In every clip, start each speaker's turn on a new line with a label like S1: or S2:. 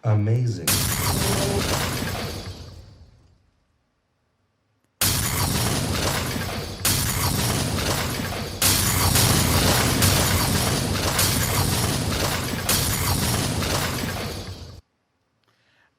S1: Amazing.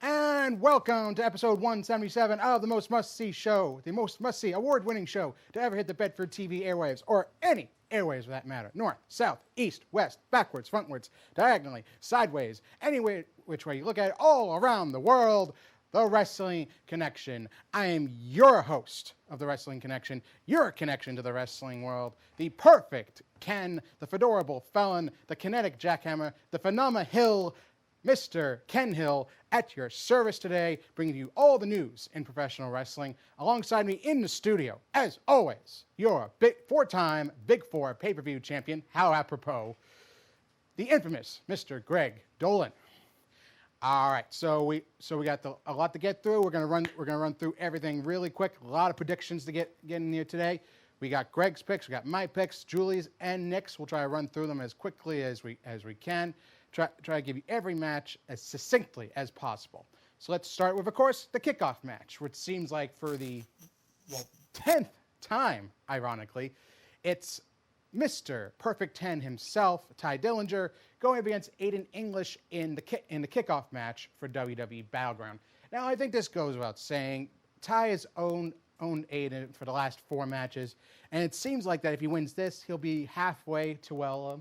S2: And welcome to episode 177 of the most must-see show, the most must-see award-winning show to ever hit the Bedford TV airwaves, or any airwaves for that matter. North, south, east, west, backwards, frontwards, diagonally, sideways, any way, which way you look at it, all around the world. The Wrestling Connection. I am your host of the Wrestling Connection, your connection to the wrestling world, the perfect Ken, the fedorable felon, the kinetic jackhammer, the phenomena Hill, Mr. Ken Hill, at your service today, bringing you all the news in professional wrestling. Alongside me in the studio, as always, your four-time Big Four pay-per-view champion, how apropos, the infamous Mr. Greg Dolan. All right, so we got a lot to get through. We're gonna run through everything really quick. A lot of predictions to get in here today. We got Greg's picks, we got my picks, Julie's and Nick's. We'll try to run through them as quickly as we can. Try to give you every match as succinctly as possible. So let's start with, of course, the kickoff match, which seems like for the 10th time, ironically, it's Mr. Perfect 10 himself, Ty Dillinger, going up against Aiden English in the kickoff match for WWE Battleground. Now, I think this goes without saying. Ty has owned Aiden for the last 4 matches, and it seems like that if he wins this, he'll be halfway to,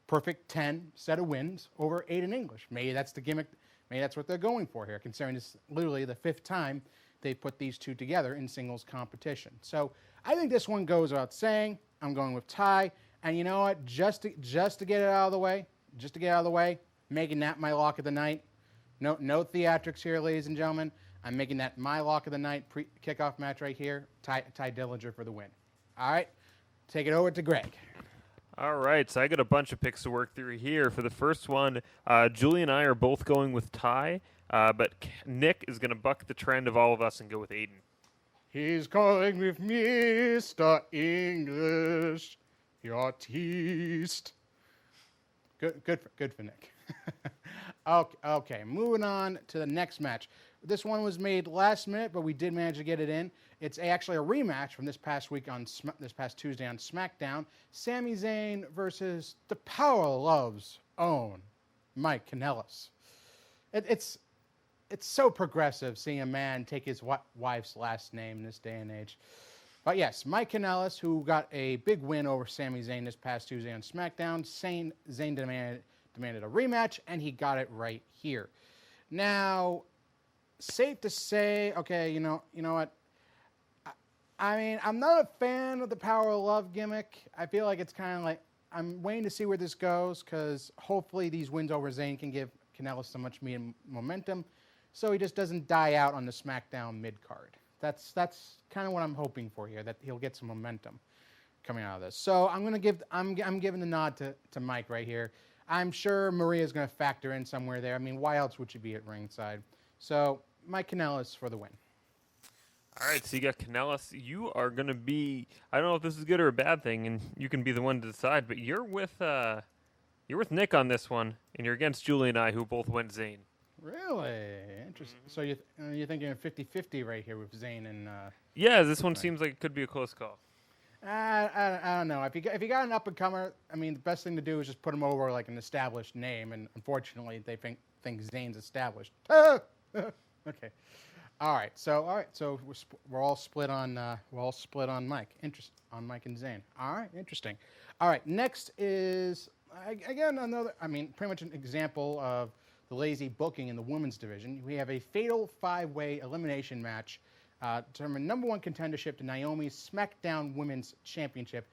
S2: perfect 10 set of wins over Aiden English. Maybe that's the gimmick. Maybe that's what they're going for here, considering this is literally the 5th time they put these two together in singles competition. So I think this one goes without saying. I'm going with Ty, and you know what? Just to get it out of the way, making that my lock of the night. No theatrics here, ladies and gentlemen. I'm making that my lock of the night kickoff match right here. Ty Dillinger for the win. All right, take it over to Greg.
S3: All right, so I got a bunch of picks to work through here. For the first one, Julie and I are both going with Ty, but Nick is going to buck the trend of all of us and go with Aiden.
S2: He's calling with Mr. English, the artiste. Good for Nick. Okay, moving on to the next match. This one was made last minute, but we did manage to get it in. It's actually a rematch from this past week this past Tuesday on SmackDown. Sami Zayn versus the Power Love's own Mike Kanellis. It's so progressive seeing a man take his wife's last name in this day and age. But yes, Mike Kanellis, who got a big win over Sami Zayn this past Tuesday on SmackDown. Zayn demanded a rematch, and he got it right here. Now, safe to say, okay, you know what? I mean, I'm not a fan of the Power of Love gimmick. I feel like it's kind of like, I'm waiting to see where this goes, because hopefully these wins over Zayn can give Kanellis so much momentum, so he just doesn't die out on the SmackDown mid-card. That's kind of what I'm hoping for here, that he'll get some momentum coming out of this. So I'm giving the nod to Mike right here. I'm sure Maria's going to factor in somewhere there. I mean, why else would she be at ringside? So Mike Kanellis for the win.
S3: All right, so you got Kanellis. You are going to be, I don't know if this is good or a bad thing, and you can be the one to decide, but you're with Nick on this one, and you're against Julie and I, who both went Zayn.
S2: Really? Interesting. So you're thinking 50-50 right here with Zayn and...
S3: Yeah, this one seems like it could be a close call.
S2: I don't know. If you got an up-and-comer, I mean, the best thing to do is just put him over like an established name, and unfortunately, they think Zayn's established. Okay. All right. So we're all split on Mike. On Mike and Zayn. All right. Interesting. All right. Next is again pretty much an example of the lazy booking in the women's division. We have a fatal 5-way elimination match to determine number 1 contendership to Naomi's SmackDown Women's Championship.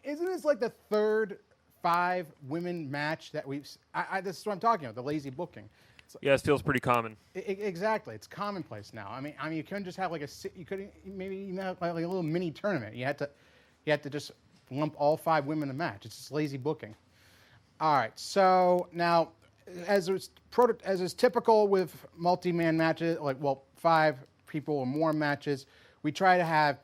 S2: Isn't this like the third 5-women match that we've? This is what I'm talking about. The lazy booking.
S3: Yeah, it feels pretty common.
S2: Exactly, it's commonplace now. I mean, you couldn't just have you could maybe even have like a little mini tournament. You had to just lump all 5 women in the match. It's just lazy booking. All right, so now as is typical with multi-man matches, 5 people or more matches, we try to have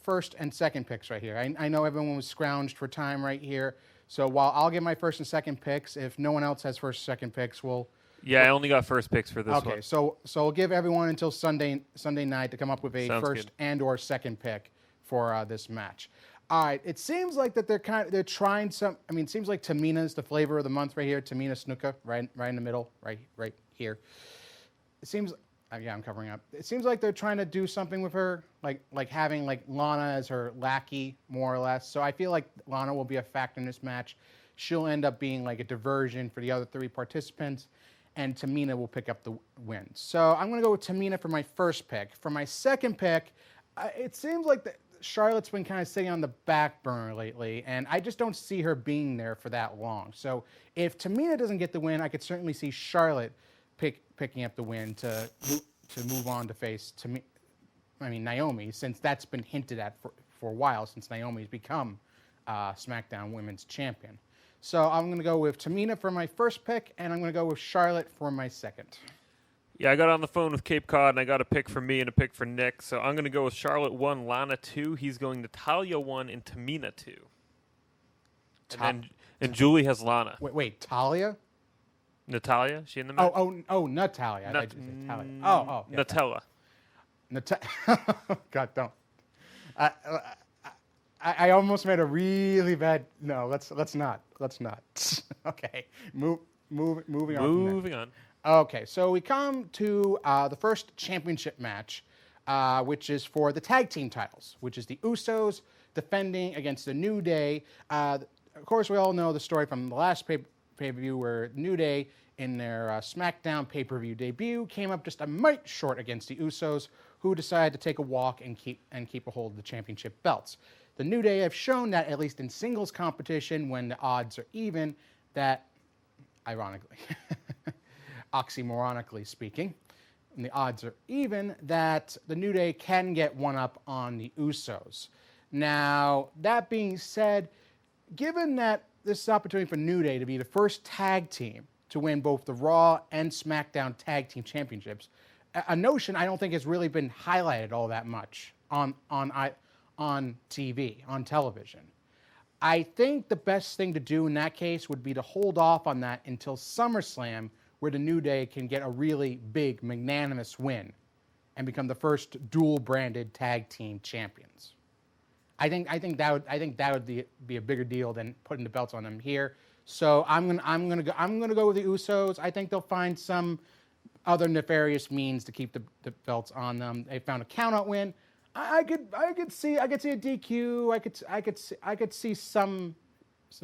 S2: first and second picks right here. I know everyone was scrounged for time right here, so while I'll give my first and second picks, if no one else has first and second picks, we'll
S3: Yeah, I only got first picks for this one.
S2: Okay, so we'll give everyone until Sunday night to come up with a
S3: Sounds
S2: first
S3: good.
S2: and or second pick for this match. All right, it seems like that they're trying some. I mean, it seems like Tamina's the flavor of the month right here. Tamina Snuka, right in the middle, right here. It seems. Yeah, I'm covering up. It seems like they're trying to do something with her, like having like Lana as her lackey, more or less. So I feel like Lana will be a factor in this match. She'll end up being like a diversion for the other three participants, and Tamina will pick up the win. So I'm going to go with Tamina for my first pick. For my second pick, it seems like Charlotte's been kind of sitting on the back burner lately, and I just don't see her being there for that long. So if Tamina doesn't get the win, I could certainly see Charlotte picking up the win to move on to face Naomi, since that's been hinted at for a while, since Naomi's become SmackDown Women's Champion. So I'm going to go with Tamina for my first pick, and I'm going to go with Charlotte for my second.
S3: Yeah, I got on the phone with Cape Cod, and I got a pick for me and a pick for Nick. So I'm going to go with Charlotte 1, Lana 2. He's going Natalya 1 and Tamina 2. And Julie has Lana.
S2: Wait, Talia?
S3: Natalia? She in the match?
S2: Oh, Natalia. I thought you said Talia. Yeah,
S3: Nutella.
S2: God, don't. I almost made a really bad. No, let's not. Okay, moving on.
S3: Moving on.
S2: Okay, so we come to the first championship match, which is for the tag team titles, which is the Usos defending against the New Day. Of course, we all know the story from the last pay-per-view where New Day, in their SmackDown pay-per-view debut, came up just a mite short against the Usos, who decided to take a walk and keep a hold of the championship belts. The New Day have shown that, at least in singles competition, when the odds are even, that, ironically, oxymoronically speaking, when the odds are even, that the New Day can get one up on the Usos. Now, that being said, given that this is an opportunity for New Day to be the first tag team to win both the Raw and SmackDown Tag Team Championships, a notion I don't think has really been highlighted all that much on TV, on television. I think the best thing to do in that case would be to hold off on that until SummerSlam, where the New Day can get a really big, magnanimous win and become the first dual-branded tag team champions. I think that would be a bigger deal than putting the belts on them here. So I'm gonna go with the Usos. I think they'll find some other nefarious means to keep the belts on them. They found a countout win. I could see a DQ. I could see some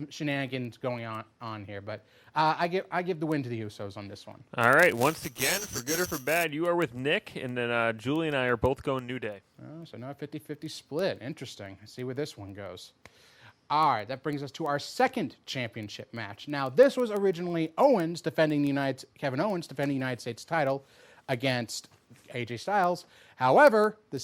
S2: shenanigans going on here, but I give the win to the Usos on this one.
S3: All right, once again, for good or for bad, you are with Nick, and then Julie and I are both going New Day.
S2: Oh, so now a 50-50 split. Interesting. Let's see where this one goes. All right, that brings us to our second championship match. Now, this was originally Kevin Owens defending the United States title against AJ Styles. However, the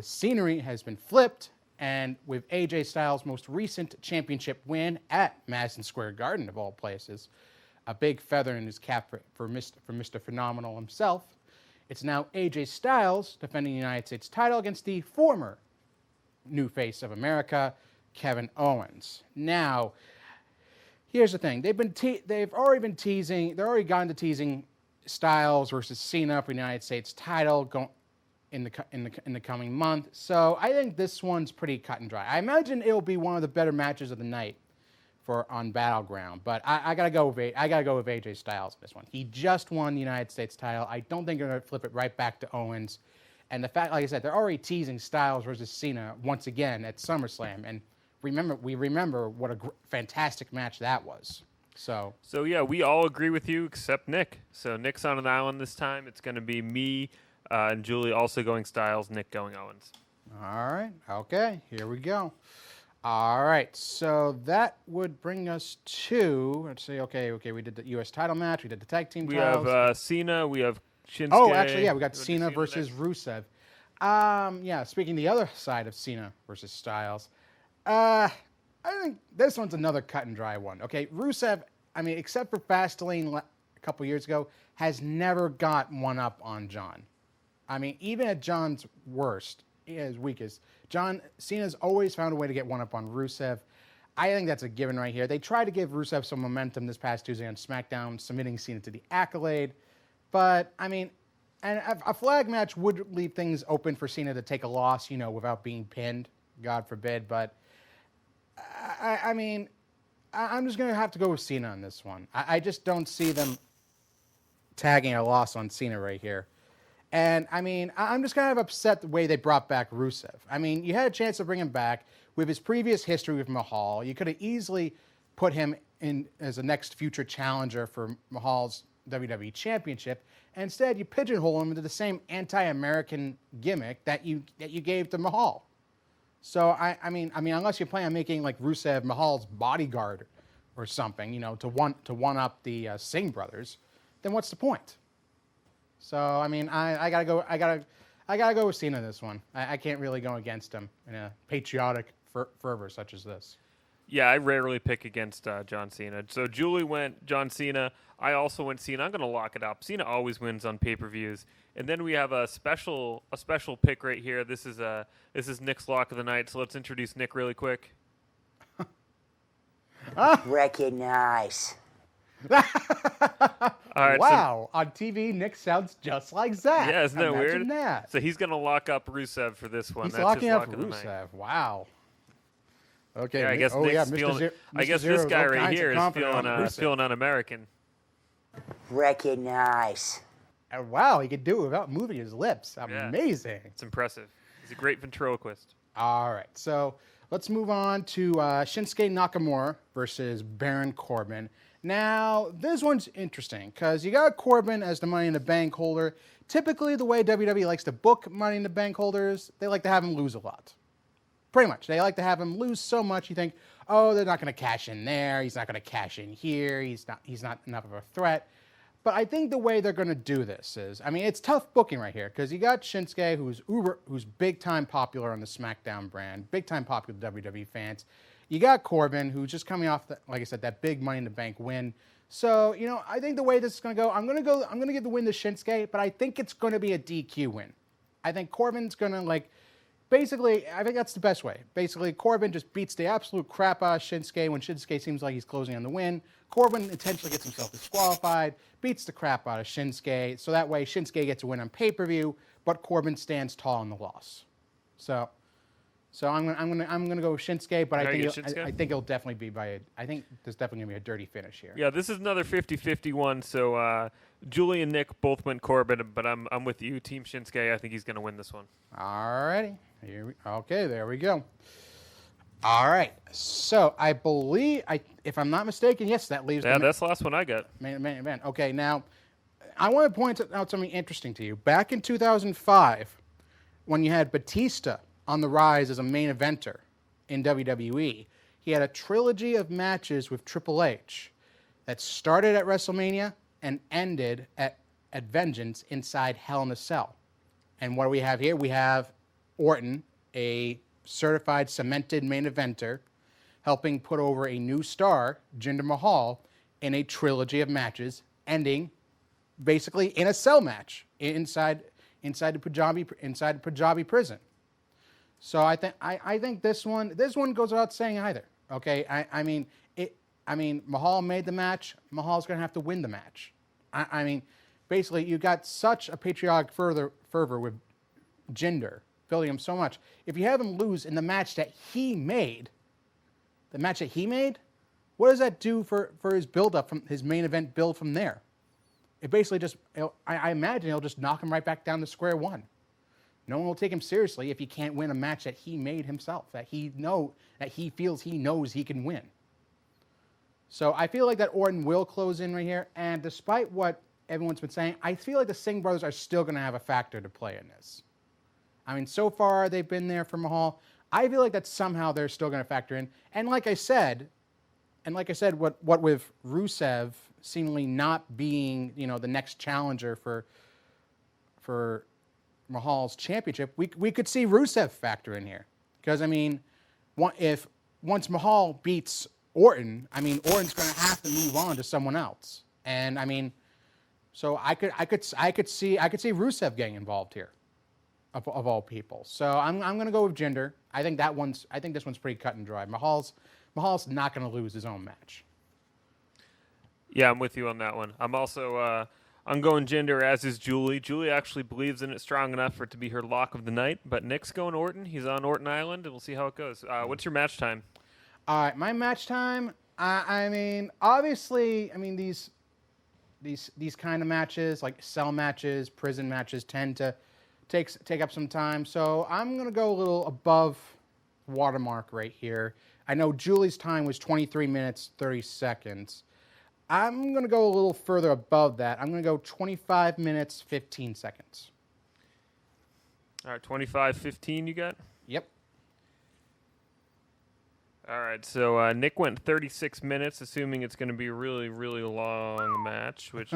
S2: scenery has been flipped, and with AJ Styles' most recent championship win at Madison Square Garden, of all places, a big feather in his cap for Mr. Phenomenal himself, it's now AJ Styles defending the United States title against the former new face of America, Kevin Owens. Now, here's the thing: they've already been teasing. They're already gone to teasing Styles versus Cena for the United States title in the coming month. So I think this one's pretty cut and dry. I imagine it'll be one of the better matches of the night on Battleground. But I gotta go with AJ Styles in this one. He just won the United States title. I don't think they're gonna flip it right back to Owens. And the fact, like I said, they're already teasing Styles versus Cena once again at SummerSlam. And we remember what a fantastic match that was. So
S3: yeah, we all agree with you except Nick. So Nick's on an island this time. It's going to be me and Julie also going Styles, Nick going Owens.
S2: All right. Okay. Here we go. All right. So that would bring us to, let's see. Okay. We did the U.S. title match. We did the tag team titles.
S3: We have Cena. We have Shinsuke.
S2: Oh, actually, yeah. We got Cena versus Rusev. Yeah. Speaking the other side of Cena versus Styles, I think this one's another cut and dry one. Okay, Rusev, I mean, except for Fastlane a couple years ago, has never got one up on John. I mean, even at John's worst, his weakest, Cena's always found a way to get one up on Rusev. I think that's a given right here. They tried to give Rusev some momentum this past Tuesday on SmackDown, submitting Cena to the Accolade. But, I mean, and a flag match would leave things open for Cena to take a loss, without being pinned, God forbid. But, I mean, I'm just going to have to go with Cena on this one. I just don't see them tagging a loss on Cena right here. And, I mean, I'm just kind of upset the way they brought back Rusev. I mean, you had a chance to bring him back with his previous history with Mahal. You could have easily put him in as a next future challenger for Mahal's WWE Championship. And instead, you pigeonhole him into the same anti-American gimmick that you gave to Mahal. So, I mean, unless you plan on making, like, Rusev Mahal's bodyguard or something, to one up the Singh brothers, then what's the point? So, I mean, I gotta go with Cena this one. I can't really go against him in a patriotic fervor such as this.
S3: Yeah, I rarely pick against John Cena. So Julie went John Cena. I also went Cena. I'm going to lock it up. Cena always wins on pay-per-views. And then we have a special pick right here. This is Nick's lock of the night. So let's introduce Nick really quick.
S1: Recognize.
S3: All right,
S2: wow, on TV, Nick sounds just like Zach.
S3: Yeah, isn't that
S2: Imagine
S3: weird?
S2: That.
S3: So he's going to lock up Rusev for this one.
S2: He's
S3: That's
S2: locking
S3: his
S2: up
S3: lock of the night.
S2: Rusev. Wow. Okay.
S3: Yeah, I guess Nick's feeling. I guess this guy right here is feeling un-American.
S1: Recognize.
S2: And wow, he could do it without moving his lips. Amazing.
S3: It's impressive. He's a great ventriloquist.
S2: All right, so let's move on to Shinsuke Nakamura versus Baron Corbin. Now, this one's interesting because you got Corbin as the Money in the Bank holder. Typically, the way WWE likes to book Money in the Bank holders, they like to have him lose a lot. Pretty much. They like to have him lose so much you think, oh, they're not going to cash in there. He's not going to cash in here. He's not enough of a threat. But I think the way they're going to do this is, I mean, it's tough booking right here because you got Shinsuke, who's big time popular on the SmackDown brand, big time popular with WWE fans. You got Corbin, who's just coming off, like I said, that big Money in the Bank win. So, I think the way this is going to go, I'm going to give the win to Shinsuke, but I think it's going to be a DQ win. I think Corbin's going to, basically, I think that's the best way. Basically, Corbin just beats the absolute crap out of Shinsuke when Shinsuke seems like he's closing on the win. Corbin intentionally gets himself disqualified, beats the crap out of Shinsuke, so that way Shinsuke gets a win on pay-per-view, but Corbin stands tall in the loss. So I'm gonna go with Shinsuke, but I think it'll definitely be I think there's definitely gonna be a dirty finish here.
S3: Yeah, this is another 50-50 one. So Julie and Nick both went Corbin, but I'm with you, Team Shinsuke. I think he's gonna win this one.
S2: Alrighty, okay, there we go. All right, so I believe if I'm not mistaken, yes, that leaves.
S3: Yeah, that's the last one I got.
S2: Man. Okay, now I want to point out something interesting to you. Back in 2005, when you had Batista on the rise as a main eventer in WWE, he had a trilogy of matches with Triple H that started at WrestleMania and ended at Vengeance inside Hell in a Cell. And what do we have here? We have Orton, a certified cemented main eventer, helping put over a new star, Jinder Mahal, in a trilogy of matches, ending basically in a cell match inside the Punjabi prison. So I think this one goes without saying either. Okay, I mean Mahal made the match. Mahal's going to have to win the match. I mean, basically you got such a patriotic fervor with Jinder, building him so much. If you have him lose in the match that he made, what does that do for his build-up from his main event build from there? It basically just, I imagine he'll just knock him right back down to square one. No one will take him seriously if he can't win a match that he made himself, that he feels he knows he can win. So I feel like that Orton will close in right here, and despite what everyone's been saying, I feel like the Singh brothers are still going to have a factor to play in this. I mean, so far they've been there for Mahal. I feel like that somehow they're still going to factor in. And like I said, what with Rusev seemingly not being, the next challenger for Mahal's championship, we could see Rusev factor in here. Because I mean, once Mahal beats Orton, I mean Orton's going to have to move on to someone else. And I mean, so I could see Rusev getting involved here. Of all people. So I'm going to go with Jinder. I think this one's pretty cut and dry. Mahal's Mahal's not going to lose his own match.
S3: Yeah, I'm with you on that one. I'm also I'm going Jinder, as is Julie. Julie actually believes in it strong enough for it to be her lock of the night, but Nick's going Orton. He's on Orton Island, and we'll see how it goes. What's your match time?
S2: All right, my match time. I mean, obviously, these kind of matches, like cell matches, prison matches, tend to take up some time. So I'm gonna go a little above watermark right here. I know Julie's time was 23 minutes 30 seconds. I'm gonna go a little further above that. I'm gonna go 25 minutes 15 seconds.
S3: All right, 25-15 you got?
S2: Yep.
S3: All right, so Nick went 36 minutes, assuming it's going to be a really, really long match. Which,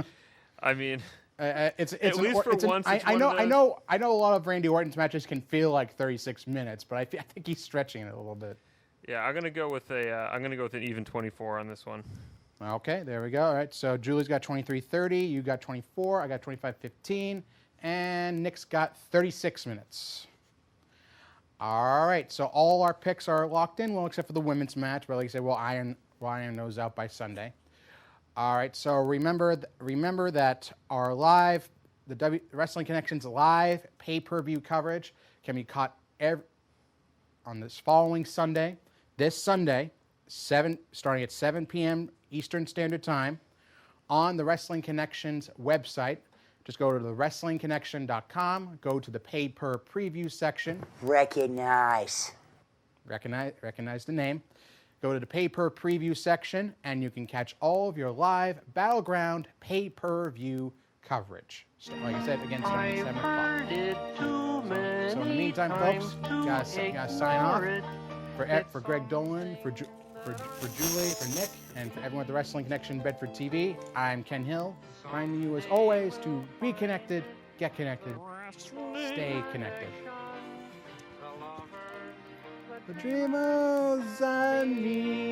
S3: I mean,
S2: it's
S3: at least for once.
S2: I know a lot of Randy Orton's matches can feel like 36 minutes, but I think he's stretching it a little bit.
S3: Yeah, I'm gonna go with an even 24 on this one.
S2: Okay, there we go. All right, so Julie's got 23:30, you got 24, I got 25:15, and Nick's got 36 minutes. All right, so all our picks are locked in, well, except for the women's match. But like I said, we'll iron those out by Sunday. All right, so remember that our Wrestling Connection's live pay-per-view coverage can be caught on this following Sunday. This Sunday, starting at 7 p.m. Eastern Standard Time, on the Wrestling Connection's website. Just go to the WrestlingConnection.com, go to the pay-per-preview section.
S1: Recognize
S2: Recognize the name. Go to the pay-per-preview section, and you can catch all of your live Battleground pay-per-view coverage. So, like I said, again, starting at 7 o'clock. So in the meantime, folks, gotta sign off. For Greg Dolan, for Julie, for Nick, and for everyone at the Wrestling Connection Bedford TV, I'm Ken Hill, reminding you as always to be connected, get connected, stay connected. The dreamers and me.